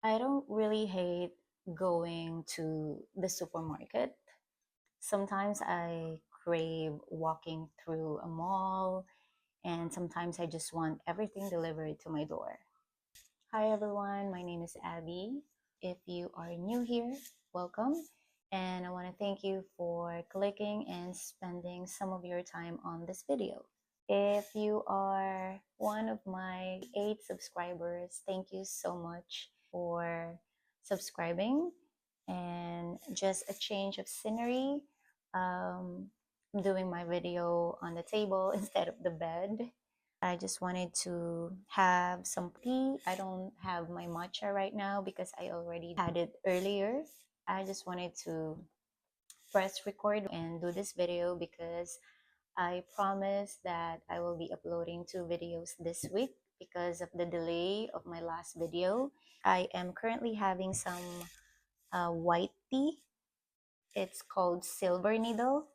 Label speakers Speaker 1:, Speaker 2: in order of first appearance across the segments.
Speaker 1: I don't really hate going to the supermarket. Sometimes I crave walking through a mall, and sometimes I just want everything delivered to my door. Hi, everyone. My name is Abby. If you are new here, welcome. And I want to thank you for clicking and spending some of your time on this video. If you are one of my 8 subscribers, thank you so much for subscribing. And just a change of scenery, um, doing my video on the table instead of the bed. I just wanted to have some tea. I don't have my matcha right now because I already had it earlier. I just wanted to press record and do this video because I promise that I will be uploading 2 videos this week because of the delay of my last video. I am currently having some white tea. It's called Silver Needle.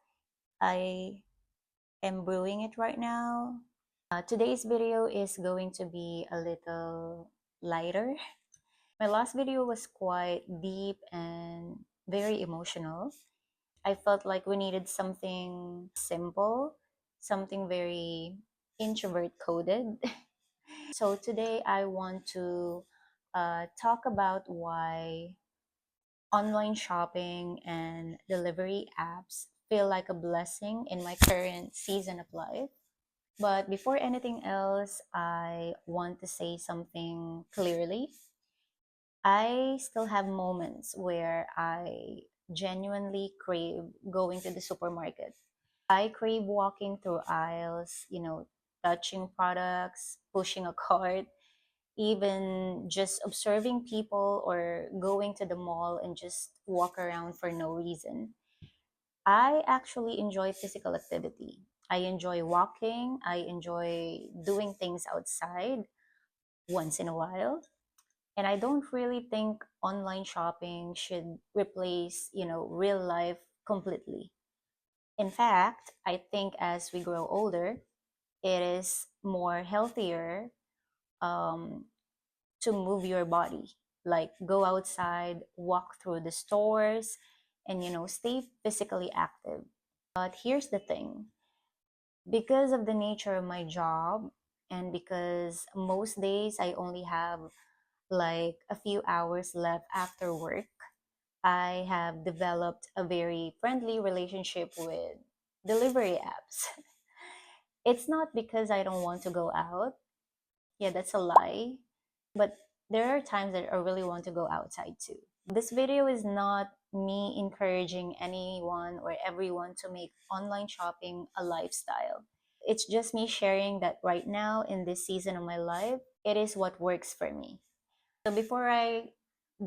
Speaker 1: I am brewing it right now. Today's video is going to be a little lighter. My last video was quite deep and very emotional. I felt like we needed something simple, something very introvert coded. So today I want to talk about why online shopping and delivery apps feel like a blessing in my current season of life. But before anything else, I want to say something clearly. I still have moments where I genuinely crave going to the supermarket. I crave walking through aisles, touching products, pushing a cart, even just observing people or going to the mall and just walk around for no reason. I actually enjoy physical activity. I enjoy walking, I enjoy doing things outside once in a while. And I don't really think online shopping should replace, real life completely. In fact, I think as we grow older, it is more healthier um, to move your body, like go outside, walk through the stores, and stay physically active. But here's the thing, because of the nature of my job, and because most days I only have like a few hours left after work, I have developed a very friendly relationship with delivery apps. It's not because I don't want to go out. Yeah, that's a lie. But there are times that I really want to go outside too. This video is not me encouraging anyone or everyone to make online shopping a lifestyle. It's just me sharing that right now in this season of my life, it is what works for me. So before I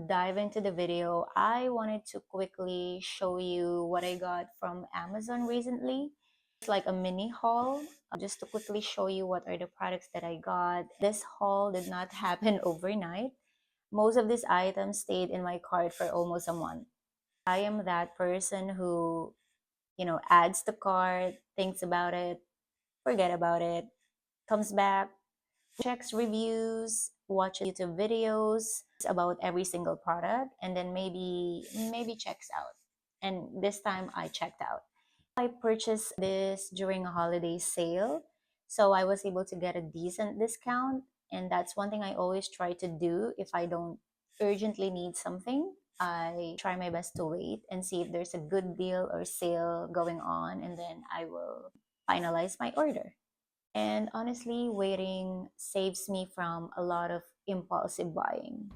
Speaker 1: dive into the video, I wanted to quickly show you what I got from Amazon recently. It's like a mini haul, just to quickly show you what are the products that I got. This haul did not happen overnight. Most of these items stayed in my cart for almost a month. I am that person who, adds to cart, thinks about it, forget about it, comes back, checks reviews, watches YouTube videos about every single product, and then maybe checks out. And this time I checked out. I purchased this during a holiday sale, so I was able to get a decent discount, and that's one thing I always try to do if I don't urgently need something. I try my best to wait and see if there's a good deal or sale going on, and then I will finalize my order. And honestly, waiting saves me from a lot of impulsive buying.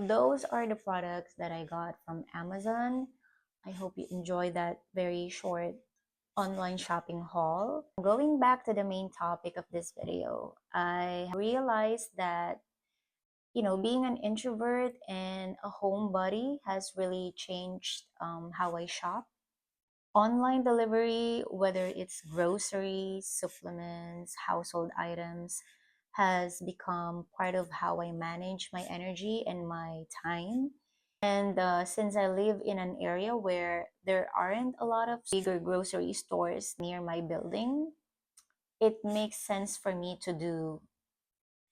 Speaker 1: those are the products that I got from Amazon. I hope you enjoy that very short online shopping haul. Going back to the main topic of this video, I realized that, being an introvert and a homebody has really changed how I shop. Online delivery, whether it's groceries, supplements, household items, has become part of how I manage my energy and my time. And since I live in an area where there aren't a lot of bigger grocery stores near my building, it makes sense for me to do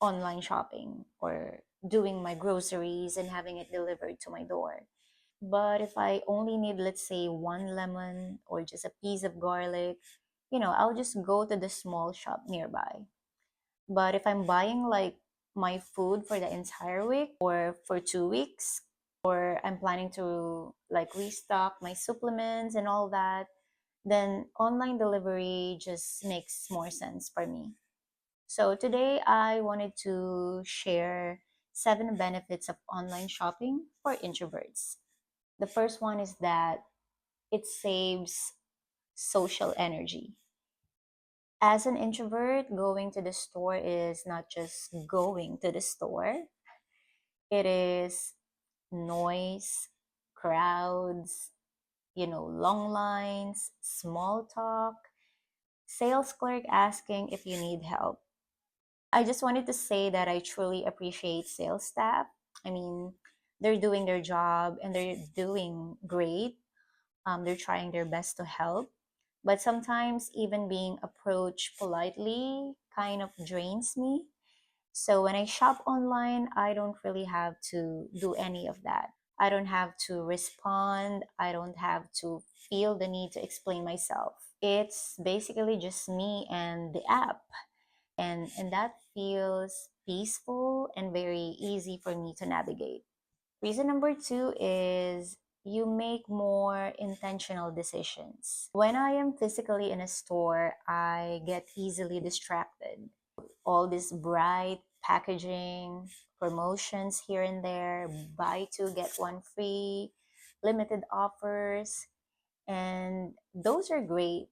Speaker 1: online shopping or doing my groceries and having it delivered to my door. But if I only need, let's say, one lemon or just a piece of garlic, I'll just go to the small shop nearby. But if I'm buying like my food for the entire week or for 2 weeks, or I'm planning to like restock my supplements and all that, then online delivery just makes more sense for me. So today I wanted to share 7 benefits of online shopping for introverts. The first one is that it saves social energy. As an introvert, going to the store is not just going to the store, it is noise, crowds, long lines, small talk, sales clerk asking if you need help. I just wanted to say that I truly appreciate sales staff. I mean, they're doing their job and they're doing great. They're trying their best to help. But sometimes even being approached politely kind of drains me. So when I shop online, I don't really have to do any of that. I don't have to respond. I don't have to feel the need to explain myself. It's basically just me and the app. And that feels peaceful and very easy for me to navigate. Reason number two is you make more intentional decisions. When I am physically in a store, I get easily distracted. All this bright packaging, promotions here and there, buy two, get one free, limited offers, and those are great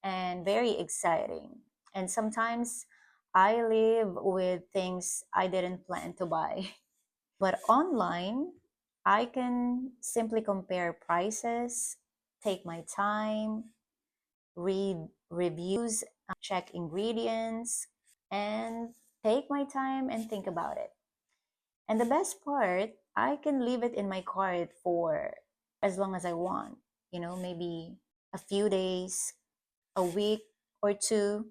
Speaker 1: and very exciting. And sometimes I live with things I didn't plan to buy. But online, I can simply compare prices, take my time, read reviews, check ingredients, and take my time and think about it. And the best part, I can leave it in my cart for as long as I want, maybe a few days, a week or two.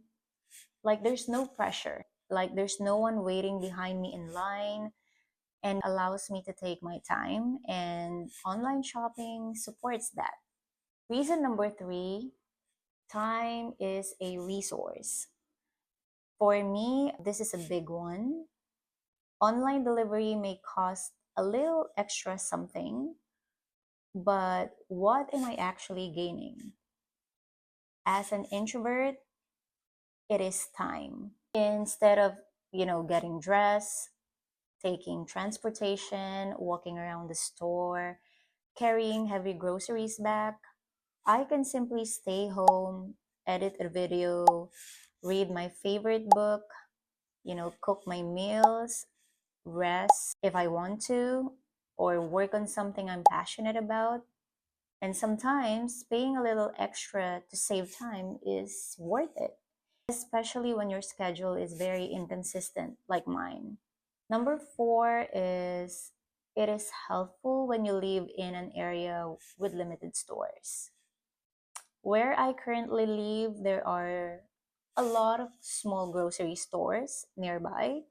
Speaker 1: Like there's no pressure. Like there's no one waiting behind me in line, and allows me to take my time, and online shopping supports that. Reason number three, time is a resource. For me, this is a big one. Online delivery may cost a little extra something, but what am I actually gaining? As an introvert, it is time. Instead of, getting dressed, taking transportation, walking around the store, carrying heavy groceries back, I can simply stay home, edit a video, read my favorite book, cook my meals, rest if I want to, or work on something I'm passionate about. And sometimes paying a little extra to save time is worth it, especially when your schedule is very inconsistent like mine. Number four is it is helpful when you live in an area with limited stores. Where I currently live, there are a lot of small grocery stores nearby.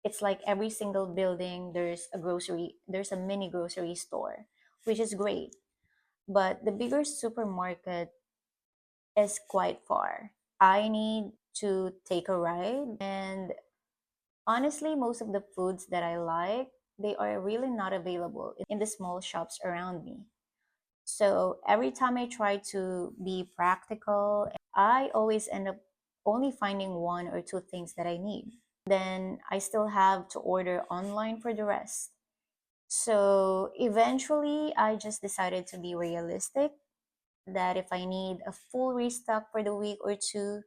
Speaker 1: It's like every single building, there's a mini grocery store, which is great. But the bigger supermarket is quite far. I need to take a ride, and honestly, most of the foods that I like, they are really not available in the small shops around me. So every time I try to be practical, I always end up only finding one or two things that I need. Then I still have to order online for the rest. So eventually, I just decided to be realistic that if I need a full restock for the week or two,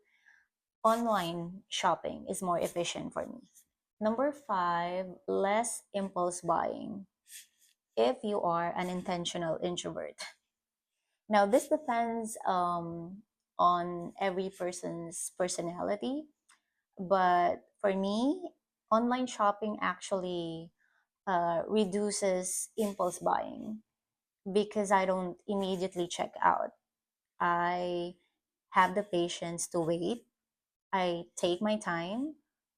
Speaker 1: online shopping is more efficient for me. Number five, less impulse buying if you are an intentional introvert. Now, this depends on every person's personality, but for me, online shopping actually reduces impulse buying because I don't immediately check out. I have the patience to wait. I take my time.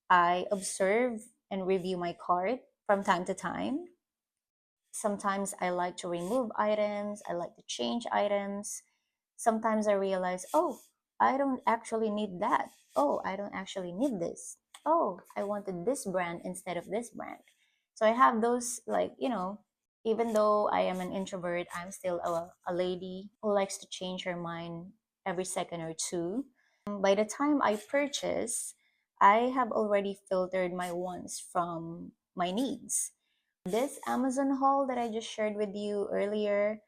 Speaker 1: I observe and review my cart from time to time. Sometimes I like to remove items, I like to change items. Sometimes I realize, oh, I don't actually need that. Oh, I don't actually need this. Oh, I wanted this brand instead of this brand. So I have those, like, even though I am an introvert, I'm still a lady who likes to change her mind every second or two. By the time I purchase, I have already filtered my wants from my needs. This Amazon haul that I just shared with you earlier,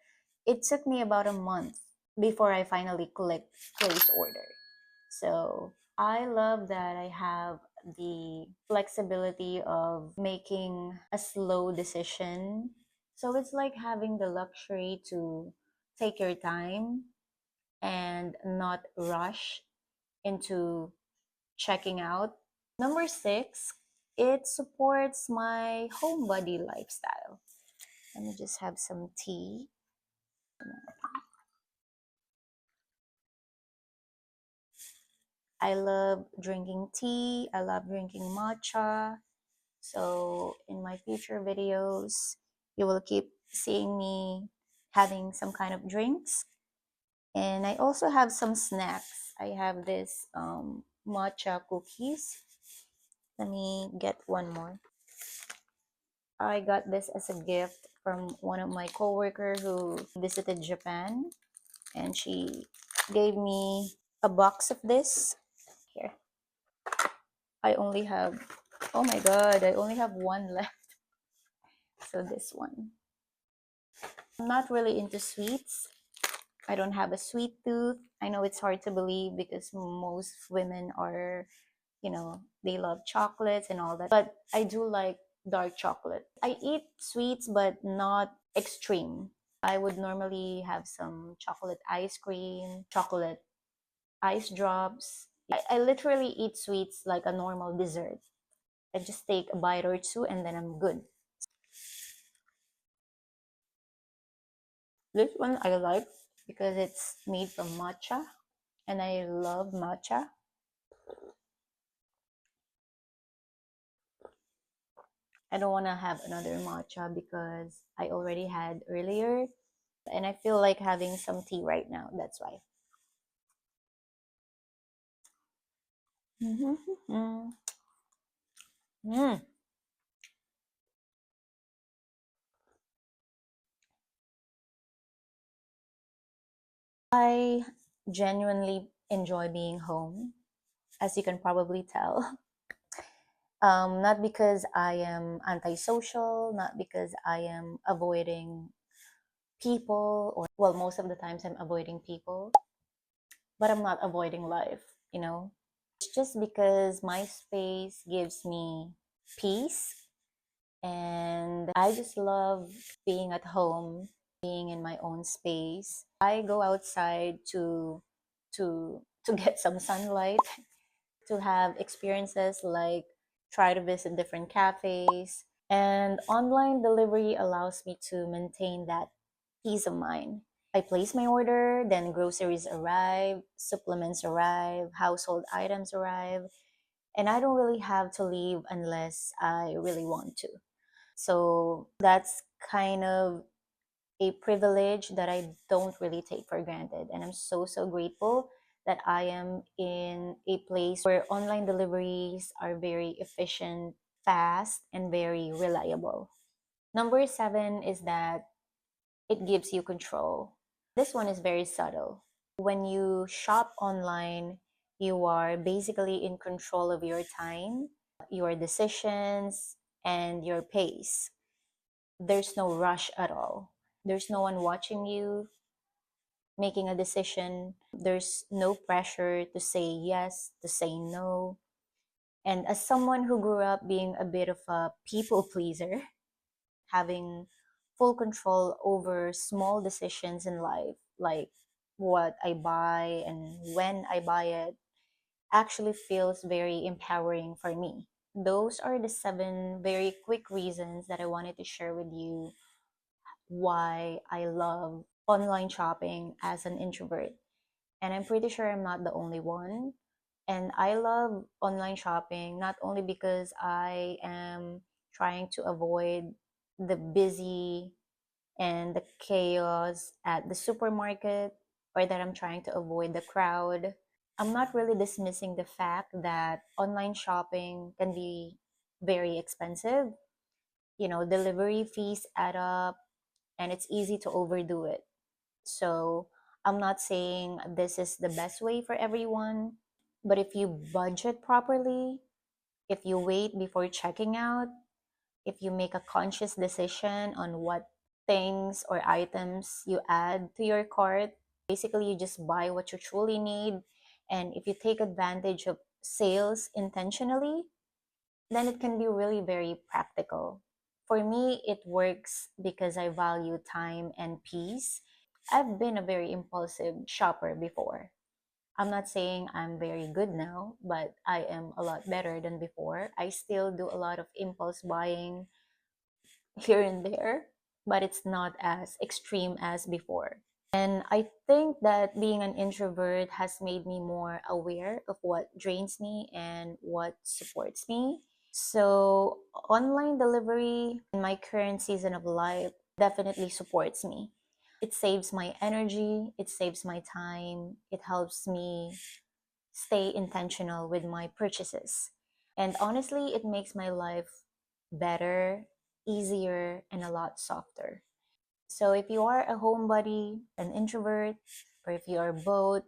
Speaker 1: it took me about a month before I finally clicked place order. So I love that I have the flexibility of making a slow decision. So it's like having the luxury to take your time and not rush into checking out. Number six, it supports my homebody lifestyle. Let me just have some tea. I love drinking tea. I love drinking matcha. So in my future videos, you will keep seeing me having some kind of drinks. And I also have some snacks. I have this matcha cookies. Let me get one more. I got this as a gift from one of my coworker who visited Japan, and she gave me a box of this. Here, I only have, oh my god, I only have one left. So this one. I'm not really into sweets. I don't have a sweet tooth. I know it's hard to believe because most women are, they love chocolates and all that. But I do like dark chocolate. I eat sweets, but not extreme. I would normally have some chocolate ice cream, chocolate ice drops. I literally eat sweets like a normal dessert. I just take a bite or two and then I'm good. This one I like because it's made from matcha and I love matcha. I don't want to have another matcha because I already had earlier and I feel like having some tea right now. That's why. Mm-hmm. Mm. I genuinely enjoy being home, as you can probably tell. Not because I am antisocial, not because I am avoiding people, or, well, most of the times I'm avoiding people, but I'm not avoiding life. It's just because my space gives me peace, and I just love being at home, being in my own space. I go outside to get some sunlight, to have experiences like try to visit different cafes. And online delivery allows me to maintain that peace of mind. I place my order, then groceries arrive, supplements arrive, household items arrive, and I don't really have to leave unless I really want to. So that's kind of a privilege that I don't really take for granted. And I'm so, so grateful that I am in a place where online deliveries are very efficient, fast, and very reliable. Number seven is that it gives you control. This one is very subtle. When you shop online, you are basically in control of your time, your decisions, and your pace. there's no rush at all. There's no one watching you making a decision. There's no pressure to say yes, to say no. And as someone who grew up being a bit of a people pleaser, having full control over small decisions in life, like what I buy and when I buy it, actually feels very empowering for me. Those are the seven very quick reasons that I wanted to share with you why I love online shopping as an introvert. And I'm pretty sure I'm not the only one. And I love online shopping not only because I am trying to avoid the busy and the chaos at the supermarket, or that I'm trying to avoid the crowd. I'm not really dismissing the fact that online shopping can be very expensive. Delivery fees add up and it's easy to overdo it. So I'm not saying this is the best way for everyone, but if you budget properly, if you wait before checking out, if you make a conscious decision on what things or items you add to your cart, basically you just buy what you truly need. And if you take advantage of sales intentionally, then it can be really very practical. For me, it works because I value time and peace. I've been a very impulsive shopper before. I'm not saying I'm very good now, but I am a lot better than before. I still do a lot of impulse buying here and there, but it's not as extreme as before. And I think that being an introvert has made me more aware of what drains me and what supports me. So, online delivery in my current season of life definitely supports me. It saves my energy, it saves my time, it helps me stay intentional with my purchases. And honestly, it makes my life better, easier, and a lot softer. So if you are a homebody, an introvert, or if you are both,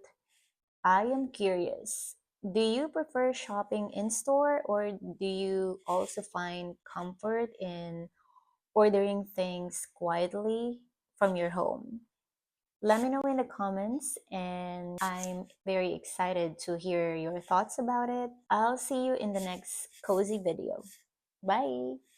Speaker 1: I am curious. Do you prefer shopping in store, or do you also find comfort in ordering things quietly from your home? Let me know in the comments, and I'm very excited to hear your thoughts about it. I'll see you in the next cozy video. Bye!